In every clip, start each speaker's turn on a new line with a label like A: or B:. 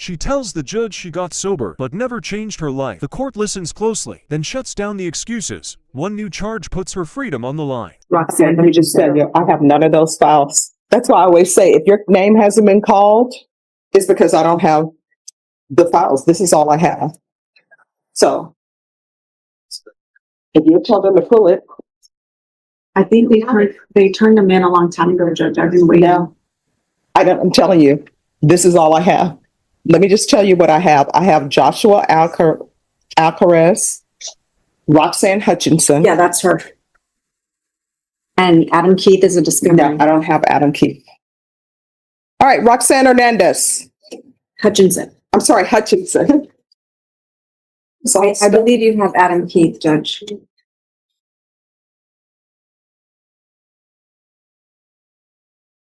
A: She tells the judge she got sober but never changed her life. The court listens closely, then shuts down the excuses. One new charge puts her freedom on the line.
B: Roxanne, let me just tell you, I have none of those files. That's why I always say, if your name hasn't been called, it's because I don't have the files. This is all I have. So, if you tell them to pull it.
C: I think they turned them in a long time ago, Judge. I've been waiting.
B: No, I'm telling you, this is all I have. Let me just tell you what I have. I have Joshua Alcaraz, Roxan Hutchinson.
C: Yeah, that's her. And Adam Keith is a discriminator.
B: No, I don't have Adam Keith. All right, Roxanne Hernandez.
C: Hutchinson.
B: I'm sorry, Hutchinson.
C: So I believe you have Adam Keith, Judge.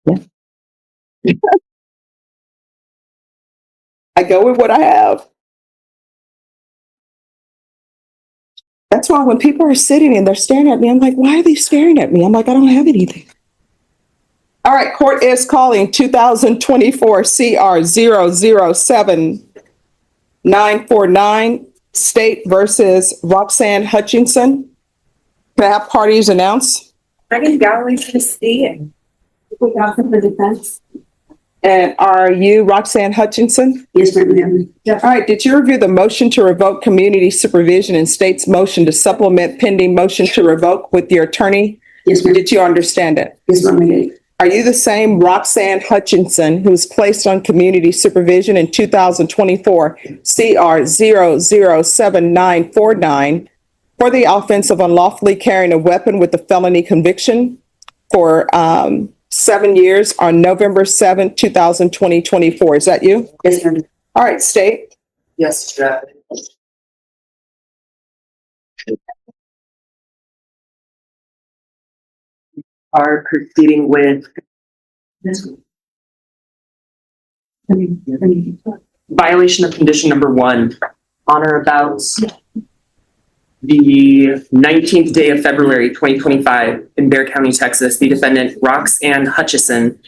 B: Yeah. I go with what I have. That's why when people are sitting and they're staring at me, I'm like, why are they staring at me? I'm like, I don't have anything. All right, court is calling 2024 CR 007949, State versus Roxan Hutchinson. Can I have parties announce?
C: Megan Galloway for the state. We got from the defense.
B: And are you Roxan Hutchinson?
C: Yes, ma'am.
B: All right, did you review the motion to revoke community supervision and state's motion to supplement pending motion to revoke with your attorney?
C: Yes, ma'am.
B: Did you understand it?
C: Yes, ma'am.
B: Are you the same Roxan Hutchinson who was placed on community supervision in 2024 CR 007949 for the offense of unlawfully carrying a weapon with a felony conviction for 7 years on November 7th, 2024? Is that you?
C: Yes, ma'am.
B: All right, state.
D: Yes, Judge. Are proceeding with violation of condition number 1 on or about the 19th day of February 2025 in Bexar County, Texas. The defendant, Roxan Hutchinson,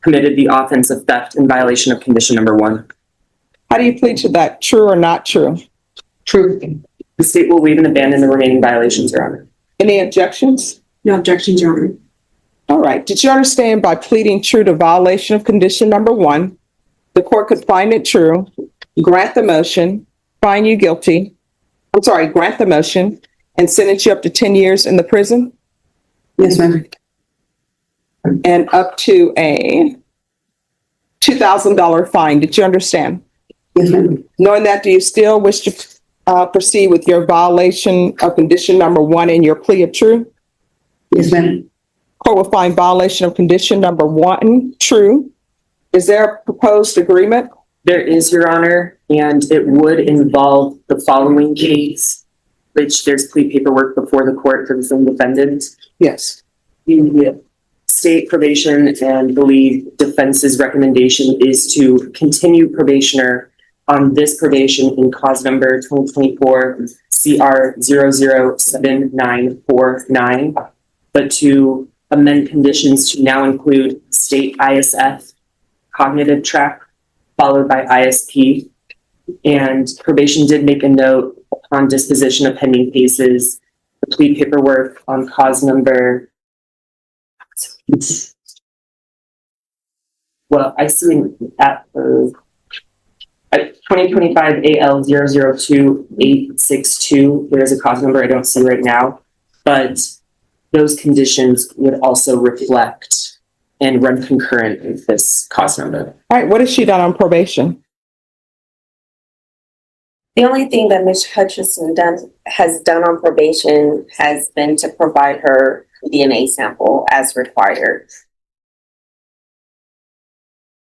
D: committed the offense of theft in violation of condition number 1.
B: How do you plead to that? True or not true?
D: True. The state will waive and abandon the remaining violations, Your Honor.
B: Any objections?
C: No objections, Your Honor.
B: All right. Did you understand by pleading true to violation of condition number 1, the court could find it true, grant the motion, find you guilty, grant the motion, and sentence you up to 10 years in the prison?
C: Yes, ma'am.
B: And up to a $2,000 fine. Did you understand?
C: Yes, ma'am.
B: Knowing that, do you still wish to proceed with your violation of condition number 1 in your plea of true?
C: Yes, ma'am.
B: Court will find violation of condition number 1 true. Is there a proposed agreement?
D: There is, Your Honor, and it would involve the following case, which there's plea paperwork before the court for the same defendant.
B: Yes.
D: The state probation and believe defense's recommendation is to continue probationer on this probation in cause number 2024 CR 007949, but to amend conditions to now include state ISF, cognitive track, followed by ISP. And probation did make a note upon disposition of pending cases, the plea paperwork on cause number, well, I see at 2025 AL 002862, there is a cause number I don't see right now, but those conditions would also reflect and run concurrent with this cause number.
B: All right. What has she done on probation?
E: The only thing that Ms. Hutchinson has done on probation has been to provide her DNA sample as required.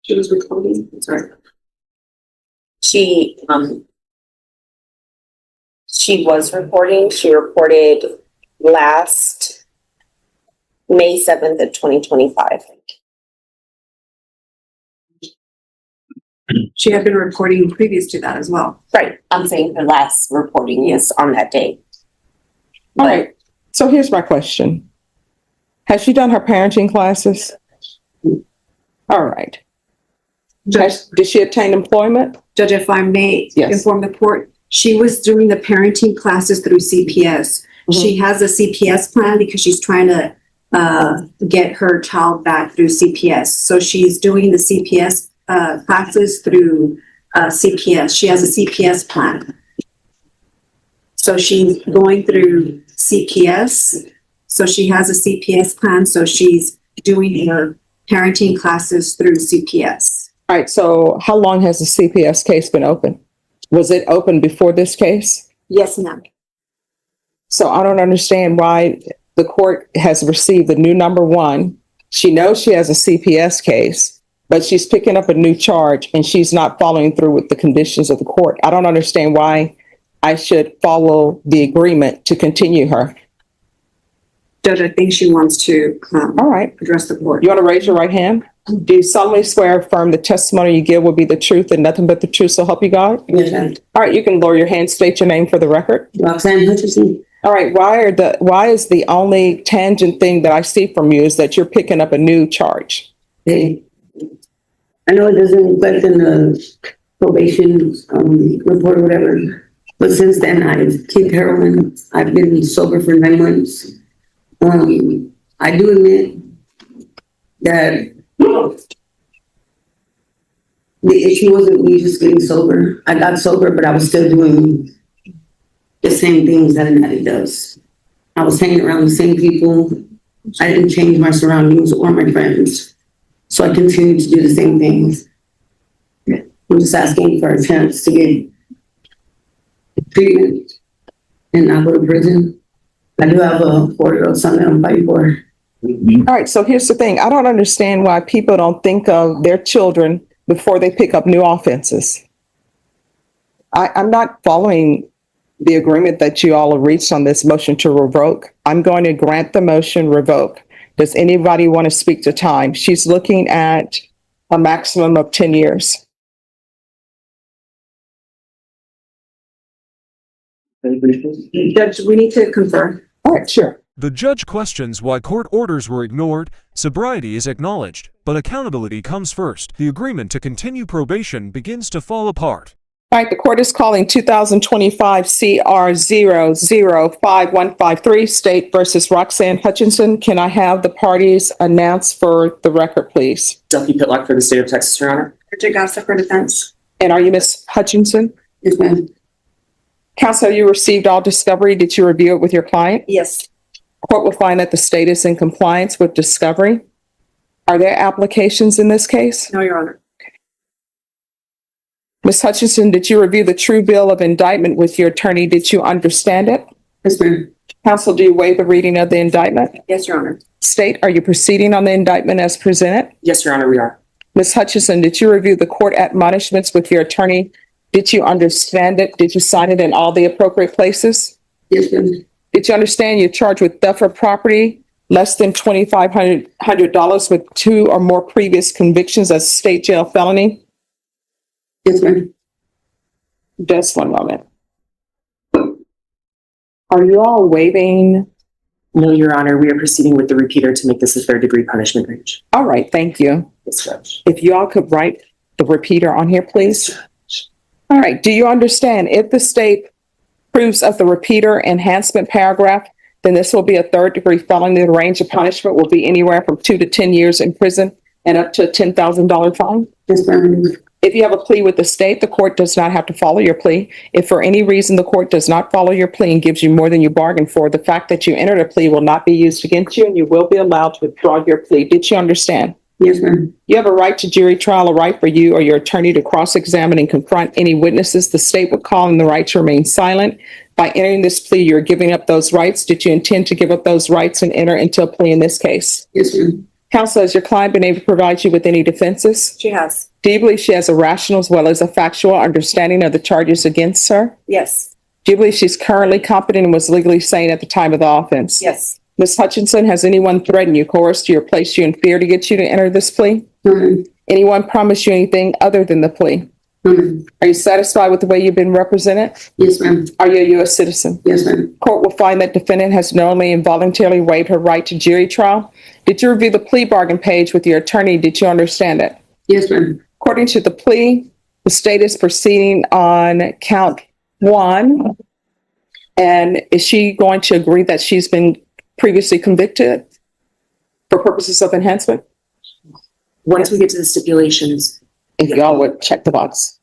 C: She was recording. Sorry.
E: She was reporting. She reported last May 7th of 2025.
C: She had been reporting previous to that as well.
E: Right. I'm saying her last reporting is on that day.
B: All right. So here's my question. Has she done her parenting classes? All right. Did she obtain employment?
C: Judge, if I may
B: Yes.
C: inform the court, she was doing the parenting classes through CPS. She has a CPS plan because she's trying to get her child back through CPS. So she's doing the CPS classes through CPS. She has a CPS plan. So she's going through CPS. So she has a CPS plan. So she's doing her parenting classes through CPS.
B: All right, so how long has the CPS case been open? Was it open before this case?
C: Yes, ma'am.
B: So I don't understand why the court has received the new number one. She knows she has a CPS case, but she's picking up a new charge and she's not following through with the conditions of the court. I don't understand why I should follow the agreement to continue her.
C: Judge, I think she wants to
B: All right.
C: address the court.
B: You want to raise your right hand? Do you solemnly swear or affirm the testimony you give will be the truth and nothing but the truth, so help you God?
F: Yes, ma'am.
B: All right, you can lower your hand, state your name for the record.
F: Roxan Hutchinson.
B: All right, why is the only tangent thing that I see from you is that you're picking up a new charge?
F: Hey, I know it doesn't reflect in the probation report or whatever, but since then I've kicked heroin. I've been sober for 9 months. I do admit that the issue wasn't me just getting sober. I got sober, but I was still doing the same things that an addict does. I was hanging around the same people. I didn't change my surroundings or my friends. So I continued to do the same things. I'm just asking for a chance to get treatment and not go to prison. I do have a 4-year-old son that I'm fighting for.
B: All right, so here's the thing. I don't understand why people don't think of their children before they pick up new offenses. I'm not following the agreement that you all have reached on this motion to revoke. I'm going to grant the motion revoke. Does anybody want to speak to time? She's looking at a maximum of 10 years.
C: Judge, we need to confirm.
B: All right, sure.
A: The judge questions why court orders were ignored. Sobriety is acknowledged, but accountability comes first. The agreement to continue probation begins to fall apart.
B: All right, the court is calling 2025 CR 005153 State versus Roxan Hutchinson. Can I have the parties announced for the record, please?
D: Duffy Pitlock for the state of Texas, Your Honor.
C: Richard Gossett for defense.
B: And are you Ms. Hutchinson?
F: Yes, ma'am.
B: Counsel, you received all discovery. Did you review it with your client?
C: Yes.
B: Court will find that the state is in compliance with discovery. Are there applications in this case?
C: No, Your Honor.
B: Ms. Hutchinson, did you review the true bill of indictment with your attorney? Did you understand it?
F: Yes, ma'am.
B: Counsel, do you waive the reading of the indictment?
C: Yes, Your Honor.
B: State, are you proceeding on the indictment as presented?
D: Yes, Your Honor, we are.
B: Ms. Hutchinson, did you review the court admonishments with your attorney? Did you understand it? Did you sign it in all the appropriate places?
F: Yes, ma'am.
B: Did you understand you're charged with theft of property less than $2,500 with 2 or more previous convictions as state jail felony?
F: Yes, ma'am.
B: Just one moment. Are you all waiving?
D: No, Your Honor, we are proceeding with the repeater to make this a third-degree punishment range.
B: All right, thank you.
D: Yes, Judge.
B: If you all could write the repeater on here, please. All right, do you understand if the state approves of the repeater enhancement paragraph, then this will be a third-degree felony. The range of punishment will be anywhere from 2 to 10 years in prison and up to a $10,000 fine.
F: Yes, ma'am.
B: If you have a plea with the state, the court does not have to follow your plea. If for any reason the court does not follow your plea and gives you more than you bargained for, the fact that you entered a plea will not be used against you and you will be allowed to withdraw your plea. Did you understand?
F: Yes, ma'am.
B: You have a right to jury trial, a right for you or your attorney to cross-examine and confront any witnesses. The state would call on the right to remain silent. By entering this plea, you're giving up those rights. Did you intend to give up those rights and enter into a plea in this case?
F: Yes, ma'am.
B: Counsel, has your client been able to provide you with any defenses?
C: She has.
B: Do you believe she has a rational as well as a factual understanding of the charges against her?
C: Yes.
B: Do you believe she's currently competent and was legally sane at the time of the offense?
C: Yes.
B: Ms. Hutchinson, has anyone threatened you, coerced you, or placed you in fear to get you to enter this plea?
F: No, ma'am.
B: Anyone promised you anything other than the plea?
F: No, ma'am.
B: Are you satisfied with the way you've been represented?
F: Yes, ma'am.
B: Are you a U.S. citizen?
F: Yes, ma'am.
B: Court will find that defendant has knowingly and voluntarily waived her right to jury trial. Did you review the plea bargain page with your attorney? Did you understand it?
F: Yes, ma'am.
B: According to the plea, the state is proceeding on count 1. And is she going to agree that she's been previously convicted for purposes of enhancement?
D: Once we get to the stipulations,
B: If y'all would check the box.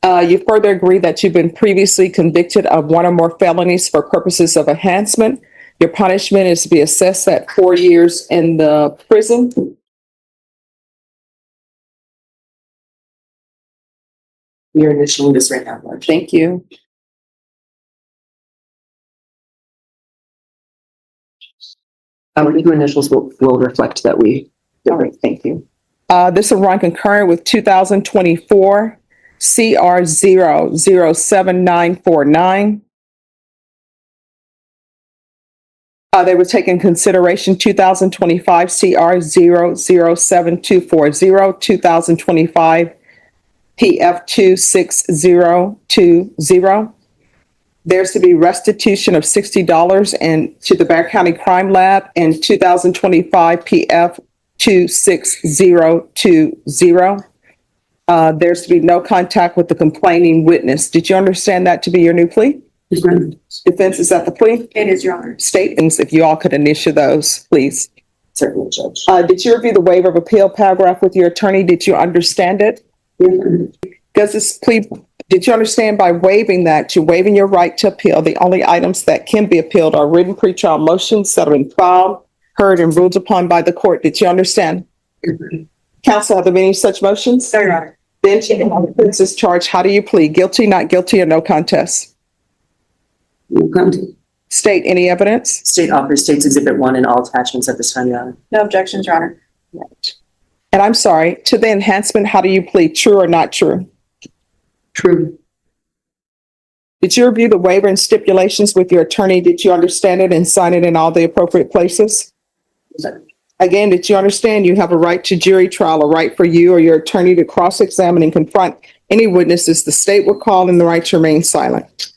B: You further agree that you've been previously convicted of 1 or more felonies for purposes of enhancement. Your punishment is to be assessed at 4 years in the prison.
D: we are initialing this right now, Marge.
B: Thank you.
D: Our new initials will reflect that we.
B: All right, thank you. This will run concurrent with 2024 CR 07949. They were taking consideration 2025 CR 07240, 2025 PF 26020. There's to be restitution of $60 to the Bear County Crime Lab and 2025 PF 26020. There's to be no contact with the complaining witness. Did you understand that to be your new plea?
F: Yes, ma'am.
B: Defense, is that the plea?
C: It is, Your Honor.
B: Statements, if you all could initial those, please.
D: Certainly, Judge.
B: Did you review the waiver of appeal paragraph with your attorney? Did you understand it?
F: Yes, ma'am.
B: Does this plea, did you understand by waiving that you're waiving your right to appeal? The only items that can be appealed are written pretrial motions that have been filed, heard, and ruled upon by the court. Did you understand?
F: Yes, ma'am.
B: Counsel, have there been any such motions?
C: No, Your Honor.
B: Bench, this charge, how do you plead? Guilty, not guilty, or no contest?
F: No contest.
B: State any evidence?
D: State offers State's Exhibit 1 and all attachments at this time, Your Honor.
C: No objections, Your Honor.
B: And I'm sorry, to the enhancement, how do you plead? True or not true?
F: True.
B: Did you review the waiver and stipulations with your attorney? Did you understand it and sign it in all the appropriate places?
F: Yes, ma'am.
B: Again, did you understand you have a right to jury trial, a right for you or your attorney to cross-examine and confront any witnesses the state will call, and the right to remain silent?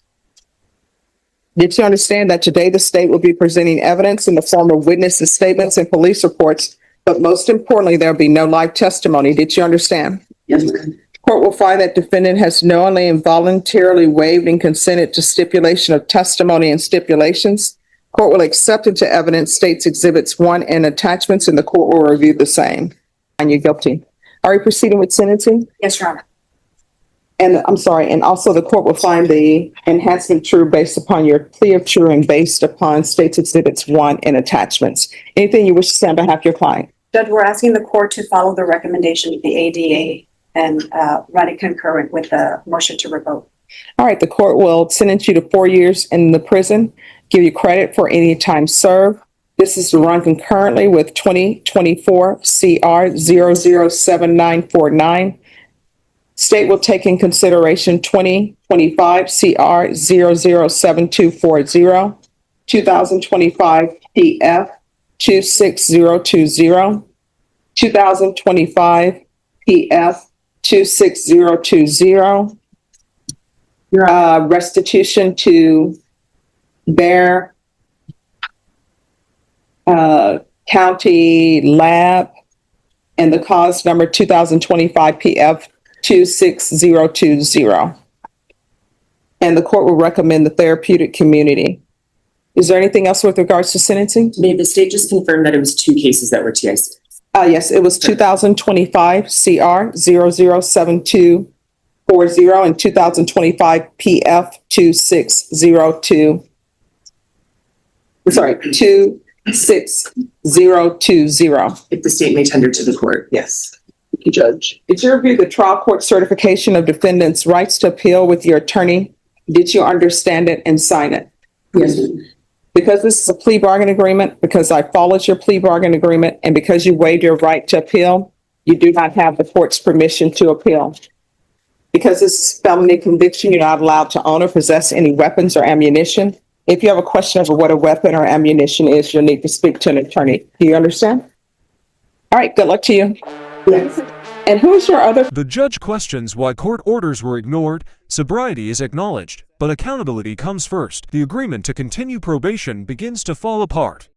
B: Did you understand that today the state will be presenting evidence in the form of witnesses' statements and police reports, but most importantly, there'll be no live testimony? Did you understand?
F: Yes, ma'am.
B: Court will find that defendant has knowingly and voluntarily waived and consented to stipulation of testimony and stipulations. Court will accept into evidence State's Exhibits 1 and attachments, and the court will review the same. And you're guilty. Are you proceeding with sentencing?
C: Yes, Your Honor.
B: And I'm sorry, and also the court will find the enhancement true based upon your plea of true and based upon State's Exhibits 1 and attachments. Anything you wish to say on behalf of your client?
C: Judge, we're asking the court to follow the recommendation of the ADA and run it concurrent with the motion to revoke.
B: All right, the court will sentence you to 4 years in the prison, give you credit for any time served. This is to run concurrently with 2024 CR 007949. State will take in consideration 2025 CR 007240, 2025 PF 26020, 2025 PF 26020. Restitution to Bear County Lab and the cause number 2025 PF 26020. And the court will recommend the therapeutic community. Is there anything else with regards to sentencing?
D: May the state just confirm that it was 2 cases that were TIC?
B: Yes, it was 2025 CR 007240 and 2025 PF 26020. Sorry, 26020.
D: If the state may tender to the court.
B: Yes. Thank you, Judge. Did you review the trial court certification of defendant's rights to appeal with your attorney? Did you understand it and sign it?
F: Yes, ma'am.
B: Because this is a plea bargain agreement, because I followed your plea bargain agreement, and because you waived your right to appeal, you do not have the court's permission to appeal. Because this is felony conviction, you're not allowed to own or possess any weapons or ammunition. If you have a question over what a weapon or ammunition is, you'll need to speak to an attorney. Do you understand? All right, good luck to you.
F: Yes.
B: And who's your other?
A: The judge questions why court orders were ignored. Sobriety is acknowledged, but accountability comes first. The agreement to continue probation begins to fall apart.